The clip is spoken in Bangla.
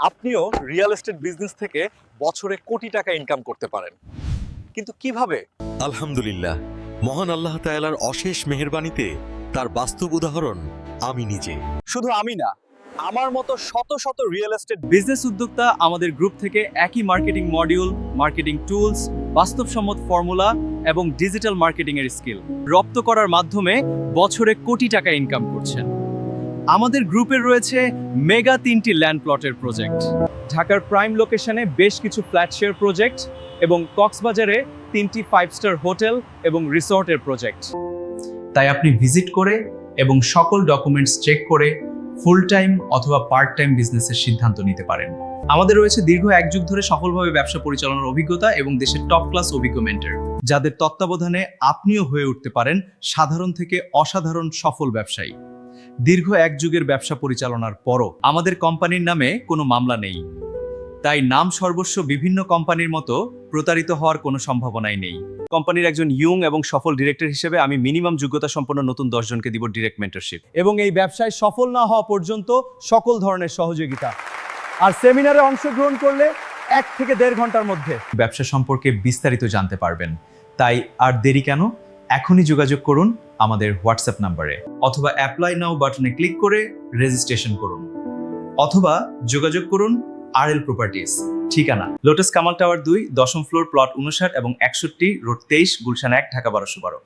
আপনিও রিয়েল এস্টেট বিজনেস থেকে বছরে কোটি টাকা ইনকাম করতে পারেন, কিন্তু কিভাবে? আলহামদুলিল্লাহ, মহান আল্লাহ তাআলার অশেষ মেহেরবানিতে তার বাস্তব উদাহরণ আমি নিজে। শুধু আমি না, আমার মতো শত শত রিয়েল এস্টেট বিজনেস উদ্যোক্তা আমাদের গ্রুপ থেকে একই মার্কেটিং মডিউল, মার্কেটিং টুলস, বাস্তবসম্মত ফর্মুলা এবং ডিজিটাল মার্কেটিং এর স্কিল রপ্ত করার মাধ্যমে বছরে কোটি টাকা ইনকাম করছেন। আমাদের গ্রুপে রয়েছে মেগা 3টি ল্যান্ড প্লটের প্রজেক্ট, ঢাকার প্রাইম লোকেশনে বেশ কিছু ফ্ল্যাট শেয়ার প্রজেক্ট এবং কক্সবাজারে 3টি 5 স্টার হোটেল এবং রিসর্টের প্রজেক্ট। তাই আপনি ভিজিট করে এবং সকল ডকুমেন্টস চেক করে ফুল টাইম অথবা পার্ট টাইম বিজনেসের সিদ্ধান্ত নিতে পারেন। আমাদের রয়েছে দীর্ঘ 1 যুগ ধরে সফলভাবে ব্যবসা পরিচালনার অভিজ্ঞতা এবং দেশের টপ ক্লাস অভিজ্ঞ মেন্টর, যাদের তত্ত্বাবধানে আপনিও হয়ে উঠতে পারেন সাধারণ থেকে অসাধারণ সফল ব্যবসায়ী। দীর্ঘ 1 যুগের ব্যবসা পরিচালনার পরও আমাদের কোম্পানির নামে কোনো মামলা নেই, তাই নাম সর্বস্ব বিভিন্ন কোম্পানির মতো প্রতারিত হওয়ার কোনো সম্ভাবনাই নেই। কোম্পানির একজন ইয়ং এবং সফল ডিরেক্টর হিসেবে আমি মিনিমাম যোগ্যতা সম্পন্ন নতুন 10 জনকে দিব ডিরেক্ট মেন্টরশিপ এবং এই ব্যবসায় সফল না হওয়া পর্যন্ত সকল ধরনের সহযোগিতা। আর সেমিনারে অংশগ্রহণ করলে 1 থেকে 1.5 ঘন্টার মধ্যে ব্যবসা সম্পর্কে বিস্তারিত জানতে পারবেন। তাই আর দেরি কেন, এখনই যোগাযোগ করুন আমাদের হোয়াটসঅ্যাপ নাম্বারে, অথবা অ্যাপ্লাই নাও বাটনে ক্লিক করে রেজিস্ট্রেশন করুন, অথবা যোগাযোগ করুন RL প্রপার্টিজ, ঠিকানা লোটাস কামাল টাওয়ার 2, 10ম ফ্লোর, প্লট 59 এবং 61, রোড 23, গুলশান 1, ঢাকা 1212।